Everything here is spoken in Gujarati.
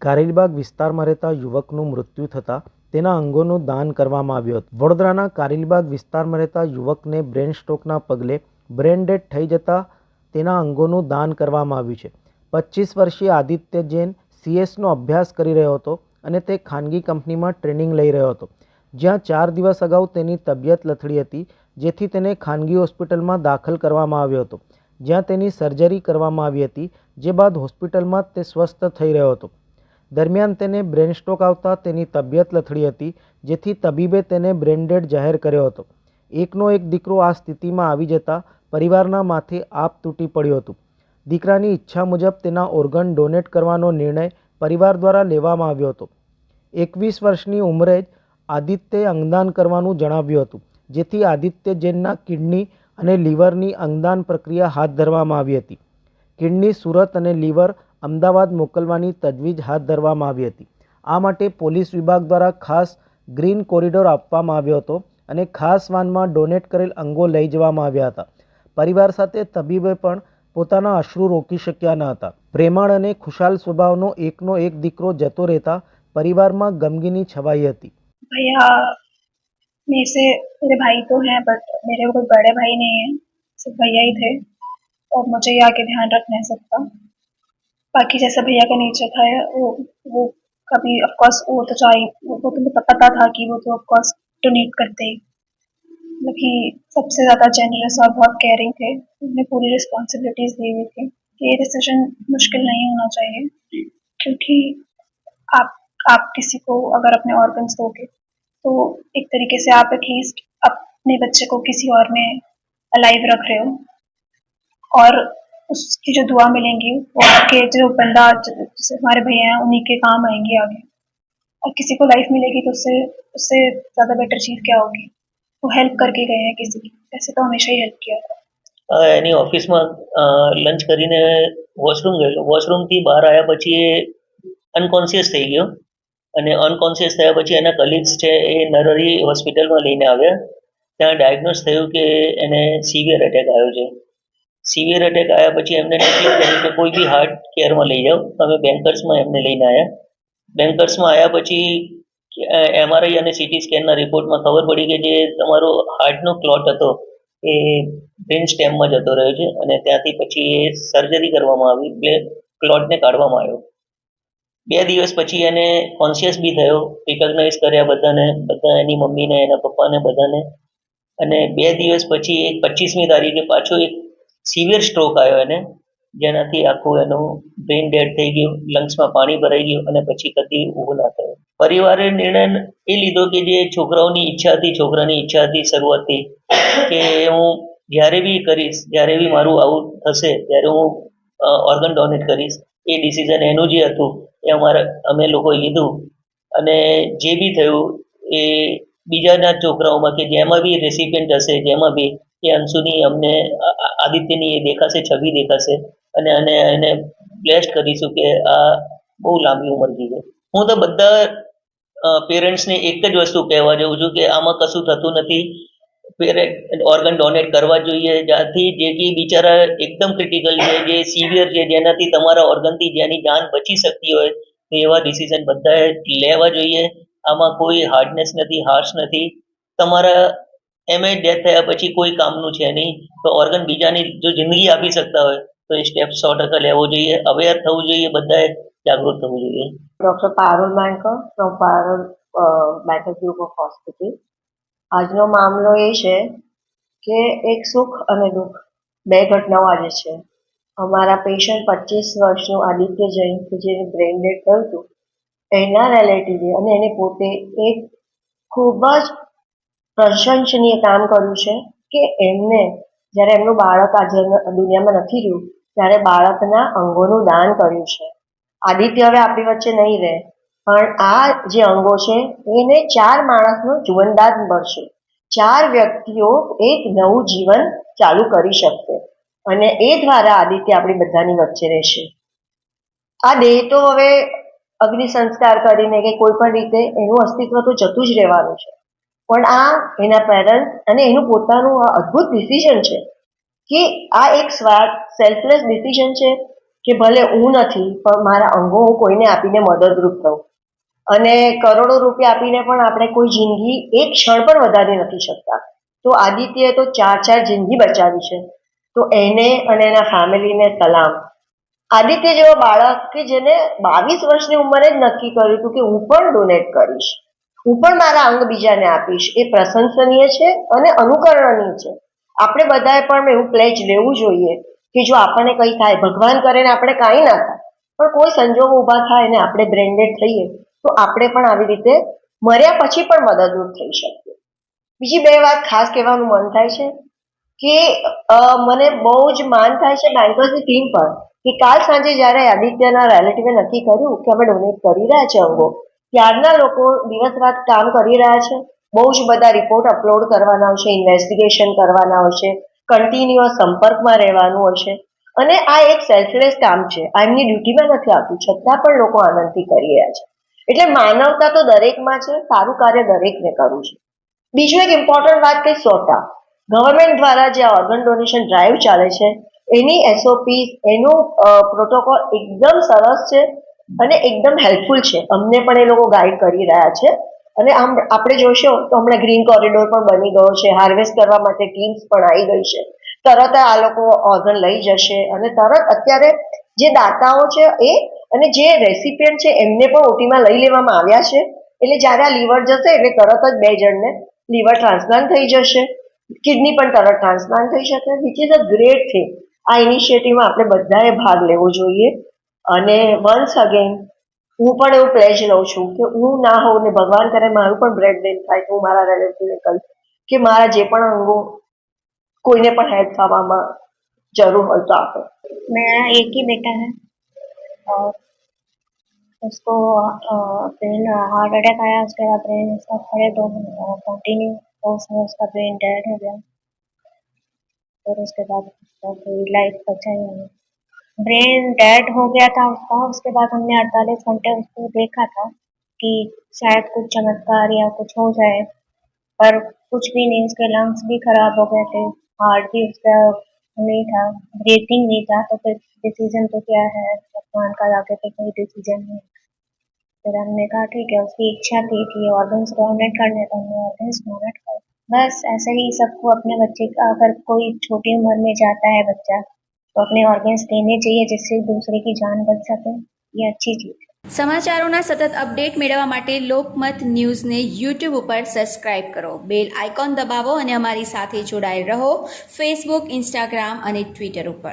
કારેલીબાગ વિસ્તારમાં રહેતા યુવકનું મૃત્યુ થતાં તેના અંગોનું દાન કરવામાં આવ્યું હતું. વડોદરાના કારેલીબાગ વિસ્તારમાં રહેતા યુવકને બ્રેન સ્ટ્રોકના પગલે બ્રેન ડેડ થઈ જતાં તેના અંગોનું દાન કરવામાં આવ્યું છે. 25 વર્ષીય આદિત્ય જૈન CS નો અભ્યાસ કરી રહ્યો હતો અને તે ખાનગી કંપનીમાં ટ્રેનિંગ લઈ રહ્યો હતો, જ્યાં 4 દિવસ અગાઉ તેની તબિયત લથડી હતી, જેથી તેને ખાનગી હોસ્પિટલમાં દાખલ કરવામાં આવ્યો હતો, જ્યાં તેની સર્જરી કરવામાં આવી હતી, જે બાદ હોસ્પિટલમાં તે સ્વસ્થ થઈ રહ્યો હતો. દરમિયાન તેને બ્રેન સ્ટ્રોક આવતા તેની તબિયત લથડી હતી, જેથી તબીબે તેને બ્રેન ડેડ જાહેર કર્યો હતો. એકનો એક દીકરો આ સ્થિતિમાં આવી જતા પરિવારના માથે આપ તૂટી પડ્યું હતું. દીકરાની ઈચ્છા મુજબ તેના ઓર્ગન ડોનેટ કરવાનો નિર્ણય પરિવાર દ્વારા લેવામાં આવ્યો હતો. 21 વર્ષની ઉંમરે જ આદિત્યએ અંગદાન કરવાનું જણાવ્યું હતું, જેથી આદિત્ય જૈનના કિડની અને લીવરની અંગદાન પ્રક્રિયા હાથ ધરવામાં આવી હતી. કિડની સુરત અને લીવર અમદાવાદ મોકલવાની તજવીજ હાથ ધરવામાં આવી હતી. આ માટે પોલીસ વિભાગ દ્વારા ખાસ ગ્રીન કોરિડોર આપવામાં આવ્યો હતો અને ખાસ વાનમાં ડોનેટ કરેલ અંગો લઈ જવામાં આવ્યા હતા. પરિવાર સાથે તબીબે પણ પોતાના અશ્રુ રોકી શક્યા ન હતા. પ્રેમાળ અને ખુશાલ સ્વભાવનો એકનો એક દીકરો જતો રહેતા પરિવારમાં ગમગીની છવાઈ હતી. भैया मेरे से मेरे भाई तो हैं बट मेरे कोई बड़े भाई नहीं है, सिर्फ भैया ही थे और मुझे ये आगे ध्यान रख नहीं सकता. बाकी जैसा भैया का नेचर था वो कभी ऑफ कोर्स वो तो चाहिए वो तो मुझे पता था कि वो तो ऑफ कोर्स डोनेट करते ही, लेकिन सबसे ज़्यादा जेनरस और बहुत केयरिंग थे. उन्हें पूरी रिस्पॉन्सिबिलिटीज दी हुई थी. ये डिसीजन मुश्किल नहीं होना चाहिए, क्योंकि आप किसी को अगर अपने ऑर्गन्स दोगे तो एक तरीके से आप एटलीस्ट अपने बच्चे को किसी और में अलाइव रख रहे हो और उसकी जो दुआ मिलेंगी वो आपके जो बंदा जैसे हमारे भैया हैं उन्हीं के काम आएंगी आगे. और किसी को लाइफ मिलेगी तो उससे ज़्यादा बेटर चीज़ क्या होगी. वो हेल्प करके गए हैं किसी की, ऐसे तो हमेशा ही हेल्प किया था. એની ઓફિસમાં લંચ કરીને વોશરૂમ ગયેલો. વોશરૂમથી બહાર આવ્યા પછી એ અનકોન્શિયસ થઈ ગયો અને અનકોન્શિયસ થયા પછી એના કલીગ્સ છે એ નરહરી હોસ્પિટલમાં લઈને આવ્યા. ત્યાં ડાયગ્નોઝ થયું કે એને સિવિયર એટેક આવ્યો છે. સિવિયર એટેક આવ્યા પછી એમને નક્કી કર્યું કે કોઈ બી હાર્ટ કેરમાં લઈ જાઓ. અમે બેન્કર્સમાં એમને લઈને આવ્યા. બેન્કર્સમાં આવ્યા પછી MRI અને CT સ્કેનના રિપોર્ટમાં ખબર પડી કે જે તમારો હાર્ટનો ક્લોટ હતો એ બ્રેન સ્ટેમમાં જતો રહ્યો છે અને ત્યાંથી પછી એ સર્જરી કરવામાં આવી, એટલે ક્લોટને કાઢવામાં આવ્યો. 2 દિવસ પછી એને કોન્શિયસ બી થયો, રિકોગ્નાઇઝ કર્યા બધાને, બધા એની મમ્મીને, એના પપ્પાને, બધાને. અને 2 દિવસ પછી 25મી તારીખે પાછો એક સિવિયર સ્ટ્રોક આવ્યો એને, જેનાથી આખું એનું બ્રેન ડેડ થઈ ગયું, લંગ્સમાં પાણી ભરાઈ ગયું અને પછી કદી ઊભો ના થયો. પરિવારે નિર્ણય એ લીધો કે જે છોકરાની ઈચ્છા હતી શરૂઆતથી કે હું જ્યારે બી કરીશ, જ્યારે બી મારું આવું થશે ત્યારે હું ઓર્ગન ડોનેટ કરીશ. એ ડિસિઝન એનું જે હતું એ અમે લોકોએ લીધું અને જે બી થયું એ બીજાના છોકરાઓમાં કે જેમાં બી રેસિપિયન્ટ હશે, જેમાં બી એ અંશુની અમને આદિત્યની એ દેખાશે, છબી દેખાશે અને એને બ્લેસ્ડ કરીશું કે આ બહુ લાંબી ઉંમર જીવે. હું તો બધા પેરેન્ટ્સને એક જ વસ્તુ કહેવા જાઉં છું કે આમાં કશું થતું નથી. ઓર્ગન ડોનેટ કરવા જોઈએ, જ્યાંથી જે બિચારા એકદમ ક્રિટિકલ છે, જે સિવિયર છે, જેનાથી તમારા ઓર્ગનથી જેની જાન બચી શકતી હોય તો એવા ડિસિઝન બધાએ લેવા જોઈએ. આમાં કોઈ હાર્ડનેસ નથી, હાર્શ નથી. તમારા ડેથ થયા પછી કોઈ કામનું છે નહીં, તો ઓર્ગન બીજાની જો જિંદગી આપી શકતા હોય તો એ સ્ટેપ 100% લેવો જોઈએ. અવેર થવું જોઈએ, બધાએ જાગૃત થવું જોઈએ. Doctor Parul Mankar from Parul medical group of hospital. આજનો મામલો એ છે કે એક સુખ અને દુઃખ, 2 ઘટનાઓ આજે છે. અમારા પેશન્ટ 25 વર્ષનું આદિત્ય જૈન કે જેને બ્રેન ડેડ થયું હતું, એના રિલેટિવે અને એને પોતે એક ખૂબ જ પ્રશંસનીય કામ કર્યું છે કે એમને જ્યારે એમનું બાળક આજે દુનિયામાં નથી રહ્યું ત્યારે બાળકના અંગોનું દાન કર્યું છે. આદિત્ય હવે આપણી વચ્ચે નહીં રહે, પણ આ જે અંગો છે એને 4 માણસનું જીવનદાન મળશે. 4 વ્યક્તિઓ એક નવું જીવન ચાલુ કરી શકશે અને એ દ્વારા આદિત્ય આપણી બધાની વચ્ચે રહેશે. આ દેહ તો હવે અગ્નિ સંસ્કાર કરીને કે કોઈ પણ રીતે એનું અસ્તિત્વ તો જતું જ રહેવાનું છે, પણ આ એના પેરેન્ટ્સ અને એનું પોતાનું અદ્ભુત ડિસિઝન છે કે આ એક સેલ્ફલેસ ડિસિઝન છે કે ભલે હું નથી પણ મારા અંગો હું કોઈને આપીને મદદરૂપ થઉં. અને કરોડો રૂપિયા આપીને પણ આપણે કોઈ જિંદગી એક ક્ષણ પણ વધારી નથી શકતા. તો આદિત્યએ તો 4 જિંદગી બચાવી છે. તો એને અને એના ફેમિલીને સલામ. આદિત્ય જેવો બાળક કે જેને 22 વર્ષની ઉંમરે જ નક્કી કર્યું હતું કે હું પણ ડોનેટ કરીશ, હું પણ મારા અંગ બીજાને આપીશ, એ પ્રશંસનીય છે અને અનુકરણનીય છે. આપણે બધાએ પણ એવું પ્લેજ લેવું જોઈએ કે જો આપણને કંઈ થાય, ભગવાન કરે ને આપણે કાંઈ ના થાય, પણ કોઈ સંજોગ ઊભા થાય ને આપણે બ્રેન્ડેડ થઈએ તો આપણે પણ આવી રીતે મર્યા પછી પણ મદદરૂપ થઈ શકીએ. બીજી 2 વાત ખાસ કહેવાનું મન થાય છે કે મને બહુ જ માન થાય છે બેન્કર્સની ટીમ પર કે કાલ સાંજે જ્યારે આદિત્યના રિલેટિવે નક્કી કર્યું કે અમે ડોનેટ કરી રહ્યા છે અંગો, ત્યારના લોકો દિવસ રાત કામ કરી રહ્યા છે. બહુ જ બધા રિપોર્ટ અપલોડ કરવાના હશે, ઇન્વેસ્ટિગેશન કરવાના હશે, કન્ટિન્યુઅસ સંપર્કમાં રહેવાનું હશે. અને આ એક સેલ્ફલેસ કામ છે, આ એમની ડ્યુટીમાં નથી આવતું, છતાં પણ લોકો આનંદથી કરી રહ્યા છે. એટલે માનવતા તો દરેકમાં છે, સારું કાર્ય દરેકને કરવું છે. બીજું એક ઇમ્પોર્ટન્ટ વાત કે સોટા ગવર્મેન્ટ દ્વારા જે ઓર્ગન ડોનેશન ડ્રાઈવ ચાલે છે એની એસઓપી, એનું પ્રોટોકોલ એકદમ સરસ છે અને એકદમ હેલ્પફુલ છે. અમને પણ એ લોકો ગાઈડ કરી રહ્યા છે. અને આમ આપણે જોશો તો હમણાં ગ્રીન કોરિડોર પણ બની ગયો છે, હાર્વેસ્ટ કરવા માટે ટીમ્સ પણ આવી ગઈ છે. તરત આ લોકો ઓર્ગન લઈ જશે અને તરત અત્યારે જે દાતાઓ છે એ અને જે રેસિપિયન્ટ છે એમને પણ ઓટીમાં લઈ લેવામાં આવ્યા છે. એટલે જ્યારે આ લીવર જશે એટલે તરત જ 2 જણને લીવર ટ્રાન્સપ્લાન્ટ થઈ જશે, કિડની પણ તરત ટ્રાન્સપ્લાન્ટ થઈ શકે, which is a great thing. આ ઇનિશિયેટિવમાં આપણે બધાએ ભાગ લેવો જોઈએ. અને વન્સ અગેન હું પણ એવું પ્લેજ લઉં છું કે હું ના હોઉં ને ભગવાન કરે મારું પણ બ્રેડ ડેડ થાય તો હું મારા રિલેટિવને કહીશ કે મારા જે પણ અંગો કોઈને પણ હેલ્પ થવામાં જરૂર હોય તો આપે. मेरा एक ही बेटा है और उसको ब्रेन हार्ट अटैक आया, उसके बाद ब्रेन उसका खड़े 2 महीने कंटिन्यू, तो उसमें उसका ब्रेन डेड हो गया। फिर उसके बाद उसका कोई लाइफ बचा ही नहीं, ब्रेन डेड हो गया था उसका। उसके बाद हमने 48 घंटे उसको देखा था कि शायद कुछ चमत्कार या कुछ हो जाए, पर कुछ भी नहीं। उसके लंग्स भी खराब हो गए थे, हार्ट भी उसका नहीं था, ब्रीथिंग नहीं था। तो फिर डिसीजन तो क्या है, भगवान का आगे पे कोई डिसीजन नहीं। फिर हमने कहा ठीक है, उसकी इच्छा थी कि ऑर्गन्स डोनेट करने, तो हमने ऑर्गन्स डोनेट कर। बस ऐसे ही सबको अपने बच्चे का, अगर कोई छोटी उम्र में जाता है बच्चा, तो अपने ऑर्गन्स देने चाहिए जिससे दूसरे की जान बच सके। ये अच्छी चीज़ है। સમાચારોના સતત અપડેટ મેળવવા માટે લોકમત ન્યૂઝને યુટ્યુબ ઉપર સબસ્ક્રાઇબ કરો, બેલ આઇકોન દબાવો અને અમારી સાથે જોડાયેલ રહો ફેસબુક, ઇન્સ્ટાગ્રામ અને ટ્વિટર ઉપર.